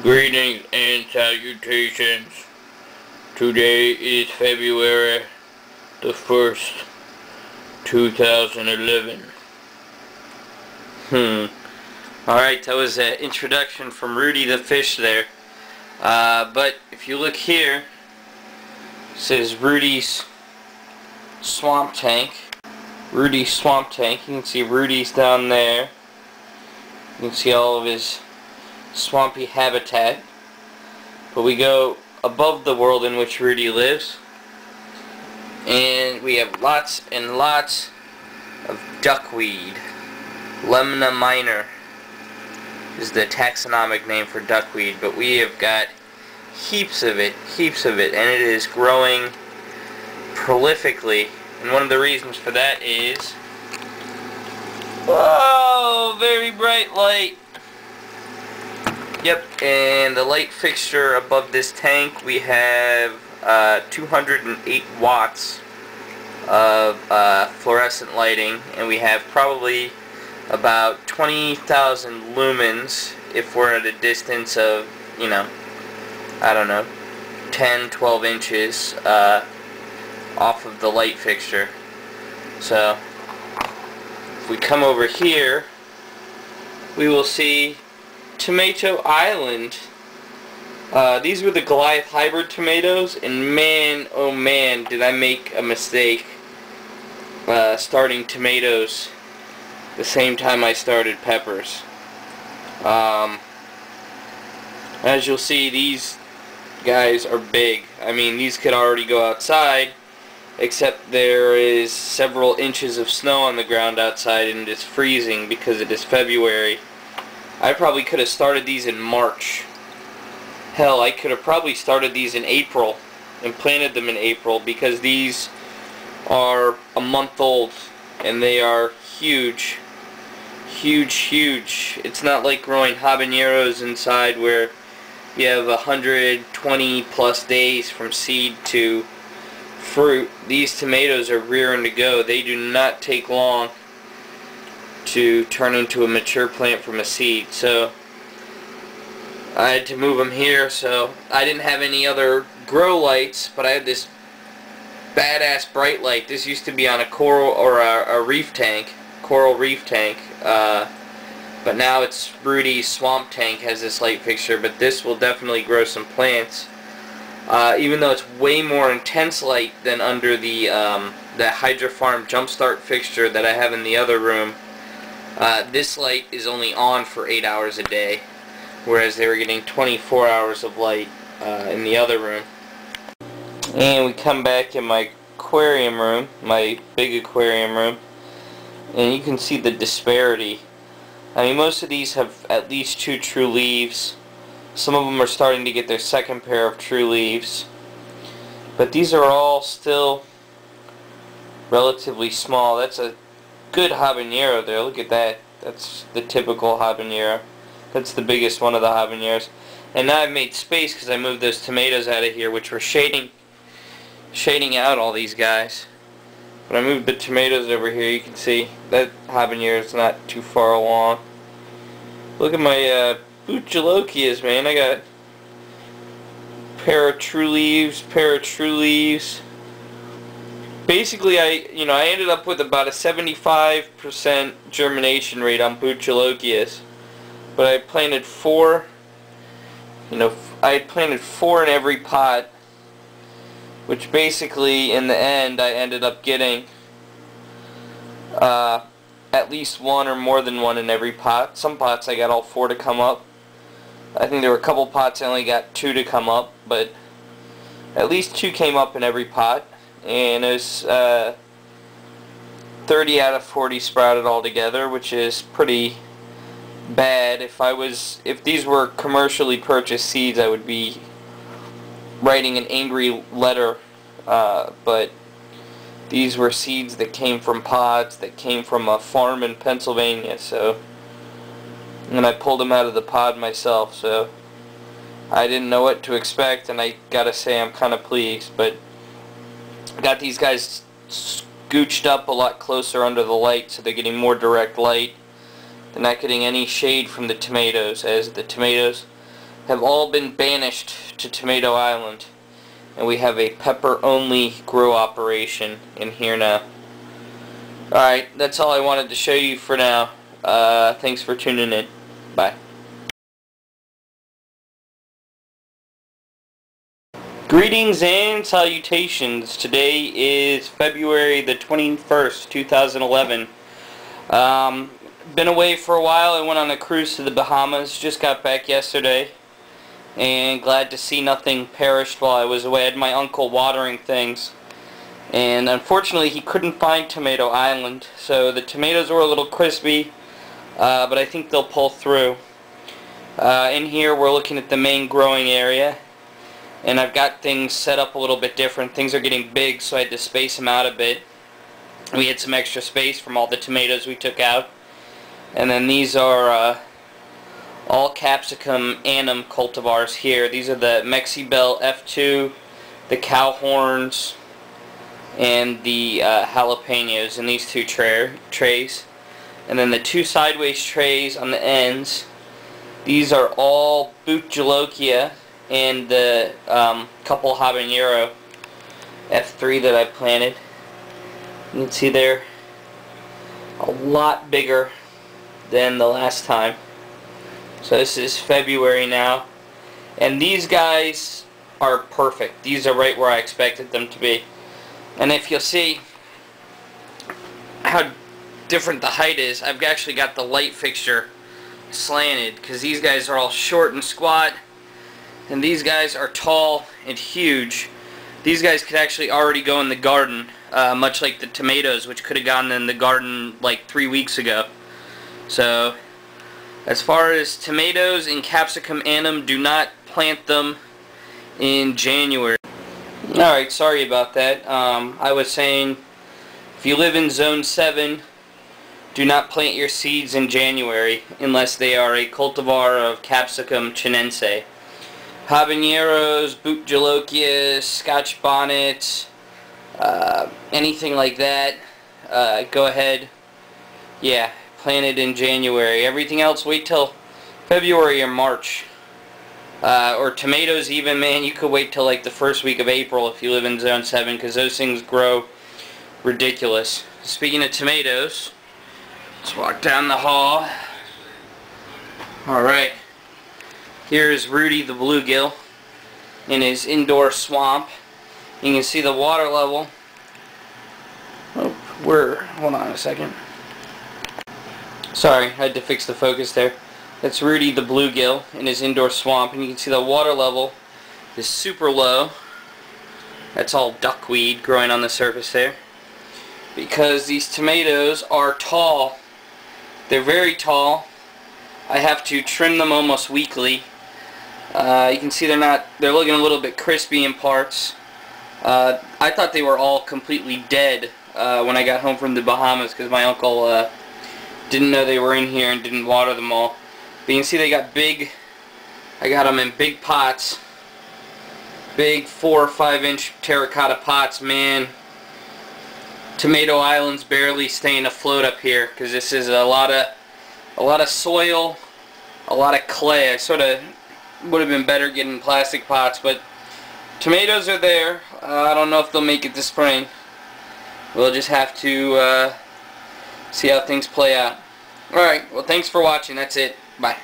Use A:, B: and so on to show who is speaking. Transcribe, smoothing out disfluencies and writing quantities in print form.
A: Greetings and salutations. Today is February the 1st, 2011.
B: Alright, that was an introduction from Rudy the fish there. But if you look here, it says Rudy's swamp tank. Rudy's swamp tank. You can see Rudy's down there. You can see all of his swampy habitat. But we go above the world in which Rudy lives, and we have lots and lots of duckweed. Lemna minor is the taxonomic name for duckweed, but we have got heaps of it, and it is growing prolifically. And one of the reasons for that is, whoa, very bright light. Yep, and the light fixture above this tank, we have 208 watts of fluorescent lighting, and we have probably about 20,000 lumens if we're at a distance of, I don't know, 10, 12 inches off of the light fixture. So if we come over here, we will see Tomato Island. These were the Goliath hybrid tomatoes, and man, oh man, did I make a mistake starting tomatoes the same time I started peppers. As you'll see, these guys are big. I mean, these could already go outside, except there is several inches of snow on the ground outside, and it's freezing because it is February. I probably could have started these in March. Hell, I could have probably started these in April and planted them in April, because these are a month old and they are huge. Huge. It's not like growing habaneros inside where you have 120 plus days from seed to fruit. These tomatoes are rearing to go. They do not take long to turn into a mature plant from a seed. So I had to move them here. So I didn't have any other grow lights, but I had this badass bright light. This used to be on a coral or a reef tank, coral reef tank, but now it's Rudy's swamp tank has this light fixture. But this will definitely grow some plants, even though it's way more intense light than under the Hydrofarm Jumpstart fixture that I have in the other room. This light is only on for 8 hours a day, whereas they were getting 24 hours of light in the other room. And we come back in my aquarium room, my big aquarium room, and you can see the disparity. I mean, most of these have at least 2 true leaves. Some of them are starting to get their second pair of true leaves, but these are all still relatively small. That's a good habanero there. Look at that. That's the typical habanero. That's the biggest one of the habaneros. And now I've made space because I moved those tomatoes out of here, which were shading out all these guys. But I moved the tomatoes over here. You can see that habanero is not too far along. Look at my Bhut Jolokias, man. I got a pair of true leaves, Basically, I ended up with about a 75% germination rate on Bhut Jolokias, but I planted 4. I planted 4 in every pot, which basically, in the end, I ended up getting at least 1 or more than 1 in every pot. Some pots I got all 4 to come up. I think there were a couple pots I only got 2 to come up, but at least 2 came up in every pot. And it was 30 out of 40 sprouted altogether, which is pretty bad. If these were commercially purchased seeds, I would be writing an angry letter, but these were seeds that came from pods that came from a farm in Pennsylvania. And I pulled them out of the pod myself, so I didn't know what to expect, and I gotta say I'm kind of pleased. But I got these guys scooched up a lot closer under the light, so they're getting more direct light. They're not getting any shade from the tomatoes, as the tomatoes have all been banished to Tomato Island, and we have a pepper-only grow operation in here now. Alright, that's all I wanted to show you for now. Thanks for tuning in. Bye. Greetings and salutations. Today is February the 21st, 2011. Been away for a while. I went on a cruise to the Bahamas. Just got back yesterday. And glad to see nothing perished while I was away. I had my uncle watering things. And unfortunately he couldn't find Tomato Island. So the tomatoes were a little crispy. But I think they'll pull through. In here we're looking at the main growing area. And I've got things set up a little bit different. Things are getting big, so I had to space them out a bit. We had some extra space from all the tomatoes we took out. And then these are all capsicum annum cultivars here. These are the Mexibel F2, the cow horns, and the jalapenos in these two trays. And then the two sideways trays on the ends. These are all Bhut Jolokias and the couple habanero F3 that I planted. You can see they're a lot bigger than the last time. So this is February now, and these guys are perfect. These are right where I expected them to be. And if you'll see how different the height is, I've actually got the light fixture slanted because these guys are all short and squat, and these guys are tall and huge. These guys could actually already go in the garden, much like the tomatoes, which could have gone in the garden like 3 weeks ago. So, as far as tomatoes and capsicum annum, do not plant them in January. Alright, sorry about that. I was saying, if you live in Zone 7, do not plant your seeds in January unless they are a cultivar of capsicum chinense. Habaneros, Bhut Jolokias, Scotch bonnets, anything like that, go ahead, yeah, plant it in January. Everything else, wait till February or March. Or tomatoes even, man, you could wait till like the first week of April if you live in Zone 7, because those things grow ridiculous. Speaking of tomatoes, let's walk down the hall. Alright. Here's Rudy the bluegill in his indoor swamp. You can see the water level. Oh, hold on a second. Sorry, I had to fix the focus there. That's Rudy the bluegill in his indoor swamp, and you can see the water level is super low. That's all duckweed growing on the surface there. Because these tomatoes are tall. They're very tall. I have to trim them almost weekly. You can see they're looking a little bit crispy in parts. I thought they were all completely dead when I got home from the Bahamas, because my uncle didn't know they were in here and didn't water them all. But you can see they got big. I got them in big pots, big 4 or 5 inch terracotta pots. Man, Tomato Island's barely staying afloat up here, because this is a lot of soil, a lot of clay. I sort of would have been better getting plastic pots, but tomatoes are there. I don't know if they'll make it this spring. We'll just have to see how things play out. Alright, well, thanks for watching. That's it. Bye.